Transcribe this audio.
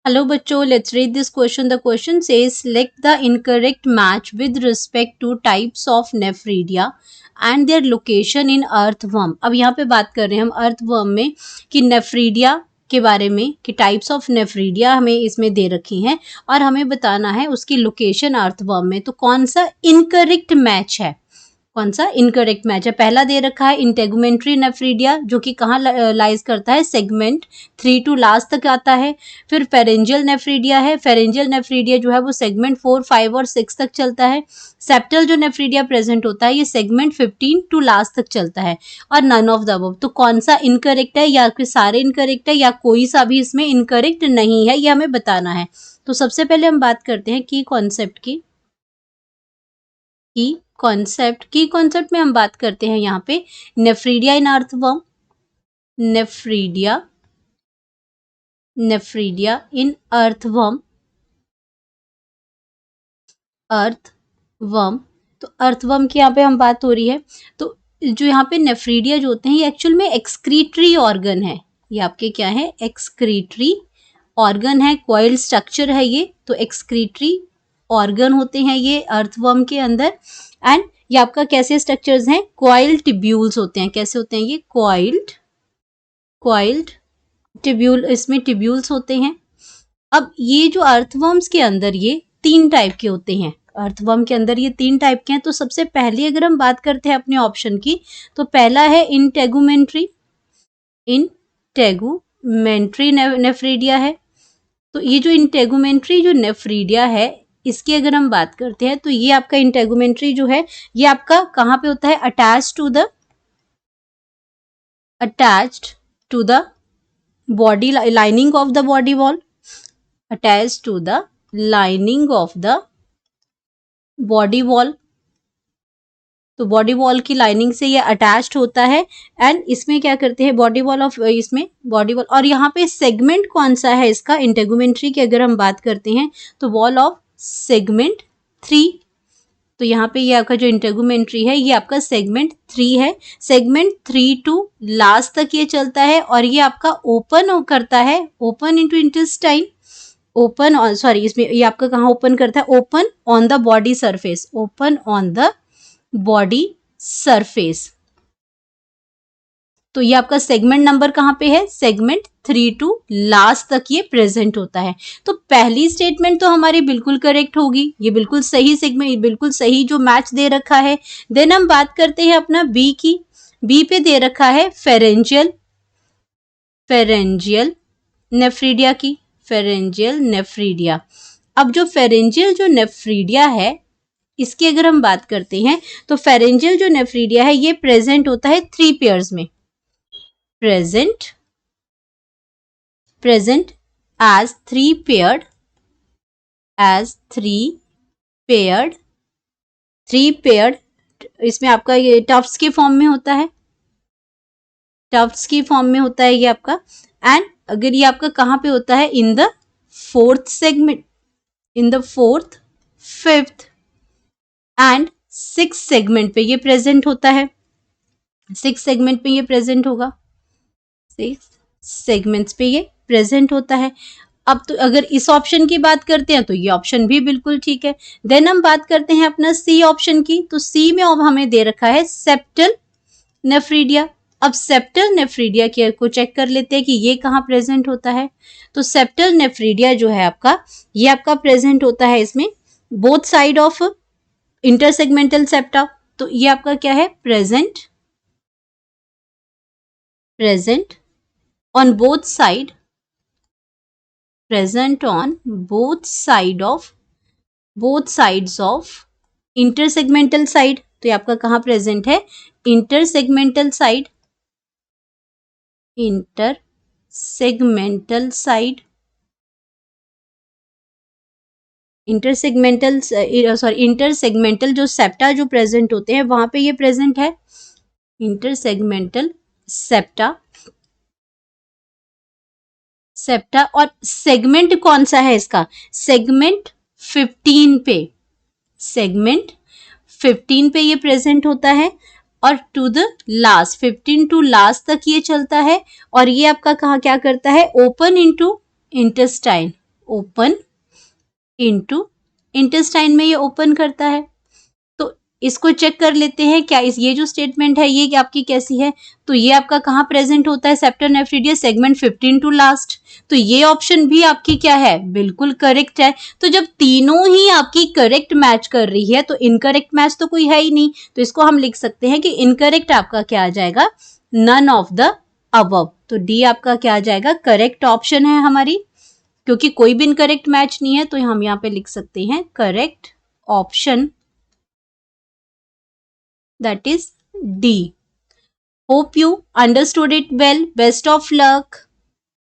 Hello बच्चों, let's read this question. The question says select the incorrect match with respect to types of nephridia and their location in earthworm. अब यहाँ पे बात कर रहे हैं हम earthworm में कि nephridia के बारे में कि टाइप्स ऑफ नेफ्रीडिया हमें इसमें दे रखी हैं और हमें बताना है उसकी लोकेशन अर्थवर्म में। तो कौन सा इनकरेक्ट मैच है, कौन सा इनकरेक्ट मैच है। पहला दे रखा है इंटेगुमेंट्री नेफ्रीडिया जो कि कहाँ लाइज करता है, सेगमेंट 3 to लास्ट तक आता है। फिर फेरेंजियल नेफ्रीडिया है, फेरेंजियल नेफ्रीडिया जो है वो सेगमेंट 4, 5 और 6 तक चलता है। सेप्टल जो नेफ्रीडिया प्रेजेंट होता है ये सेगमेंट 15 to लास्ट तक चलता है। और नन ऑफ द अबव, तो कौन सा इनकरेक्ट है, या फिर सारे इनकरेक्ट है या कोई सा भी इसमें इनकरेक्ट नहीं है, ये हमें बताना है। तो सबसे पहले हम बात करते हैं की कॉन्सेप्ट की। की कॉन्सेप्ट में हम बात करते हैं यहाँ पे नेफ्रीडिया इन अर्थवर्म, नेफ्रीडिया इन अर्थवर्म, तो अर्थवर्म की यहाँ पे हम बात हो रही है। तो जो यहाँ पे नेफ्रीडिया जो होते हैं ये एक्चुअल में एक्सक्रीटरी ऑर्गन है, ये आपके क्या है, एक्सक्रीटरी ऑर्गन है, कॉइल्ड स्ट्रक्चर है ये। तो एक्सक्रीटरी ऑर्गन होते हैं ये अर्थवर्म के अंदर। एंड ये आपका कैसे स्ट्रक्चर्स हैं, कॉइल्ड टिब्यूल्स होते हैं। कैसे होते हैं ये, कॉइल्ड टिब्यूल, इसमें टिब्यूल्स होते हैं। अब ये जो अर्थवर्म्स के अंदर ये 3 टाइप के होते हैं, अर्थवर्म के अंदर ये 3 टाइप के हैं। तो सबसे पहले अगर हम बात करते हैं अपने ऑप्शन की, तो पहला है इंटेगुमेंट्री नेफ्रीडिया है। तो ये जो इंटेगुमेंट्री जो नेफ्रीडिया है इसकी अगर हम बात करते हैं तो ये आपका इंटेगुमेंट्री जो है ये आपका कहाँ पे होता है, attached to the body lining of the body wall, attached to the lining of the body wall. तो बॉडी वॉल की लाइनिंग से ये अटैच्ड होता है। एंड इसमें क्या करते हैं, बॉडी वॉल ऑफ, इसमें बॉडी वॉल, और यहाँ पे सेगमेंट कौन सा है इसका, इंटेगुमेंट्री की अगर हम बात करते हैं तो वॉल ऑफ सेगमेंट 3। तो यहाँ पे ये आपका जो इंटेगुमेंट्री है ये आपका सेगमेंट 3 है। सेगमेंट 3 to लास्ट तक ये चलता है और ये आपका ओपन करता है, open into intestine, open sorry इसमें ये आपका कहाँ ओपन करता है, open on the body surface, open on the body surface. तो ये आपका सेगमेंट नंबर कहाँ पे है, सेगमेंट 3 to लास्ट तक ये प्रेजेंट होता है। तो पहली स्टेटमेंट तो हमारी बिल्कुल करेक्ट होगी, ये बिल्कुल सही सेगमेंट, बिल्कुल सही जो मैच दे रखा है। देन हम बात करते हैं अपना बी की। बी पे दे रखा है फेरेंजियल नेफ्रीडिया की, फेरेंजियल नेफ्रीडिया। अब जो फेरेंजियल जो नेफ्रीडिया है इसकी अगर हम बात करते हैं तो फेरेंजियल जो नेफ्रीडिया है ये प्रेजेंट होता है 3 पेयर्स में, प्रेजेंट as 3 paired, इसमें आपका ये टफ्स के फॉर्म में होता है, ये आपका। एंड अगर ये आपका कहाँ पे होता है, in the 4th segment, in the 4th, 5th and 6th segment पे ये प्रेजेंट होता है, 6 सेगमेंट पे ये प्रेजेंट होगा, 6 सेगमेंट्स पे ये प्रेजेंट होता है। अब तो अगर इस ऑप्शन की बात करते हैं तो ये ऑप्शन भी बिल्कुल ठीक है। देन हम बात करते हैं अपना सी ऑप्शन की। तो सी में अब हमें दे रखा है सेप्टल नेफ्रीडिया। अब सेप्टल नेफ्रीडिया को चेक कर लेते हैं कि ये कहाँ प्रेजेंट होता है। तो सेप्टल नेफ्रीडिया जो है आपका, ये आपका प्रेजेंट होता है इसमें both side of intersegmental septa. तो ये आपका क्या है, present on both side, present on both sides of intersegmental side। तो ये आपका कहाँ प्रेजेंट है, इंटरसेगमेंटल साइड, इंटरसेगमेंटल जो सेप्टा जो प्रेजेंट होते हैं वहां पे ये प्रेजेंट है, इंटरसेगमेंटल सेप्टा। और सेगमेंट कौन सा है इसका, सेगमेंट 15 पे, सेगमेंट 15 पे ये प्रेजेंट होता है और to the last, 15 to last तक ये चलता है। और ये आपका कहाँ क्या करता है, open into intestine, open into intestine में ये ओपन करता है। तो इसको चेक कर लेते हैं क्या ये जो स्टेटमेंट है ये आपकी कैसी है। तो ये आपका कहाँ प्रेजेंट होता है, septal nephridia segment 15 to last. तो ये ऑप्शन भी आपकी क्या है, बिल्कुल करेक्ट है। तो जब तीनों ही आपकी करेक्ट मैच कर रही है तो इनकरेक्ट मैच तो कोई है ही नहीं। तो इसको हम लिख सकते हैं कि इनकरेक्ट आपका क्या आ जाएगा, नन ऑफ द अबव। तो डी आपका क्या आ जाएगा, करेक्ट ऑप्शन है हमारी, क्योंकि कोई भी इनकरेक्ट मैच नहीं है। तो हम यहाँ पे लिख सकते हैं correct option, that is D. Hope you understood it well. Best of luck.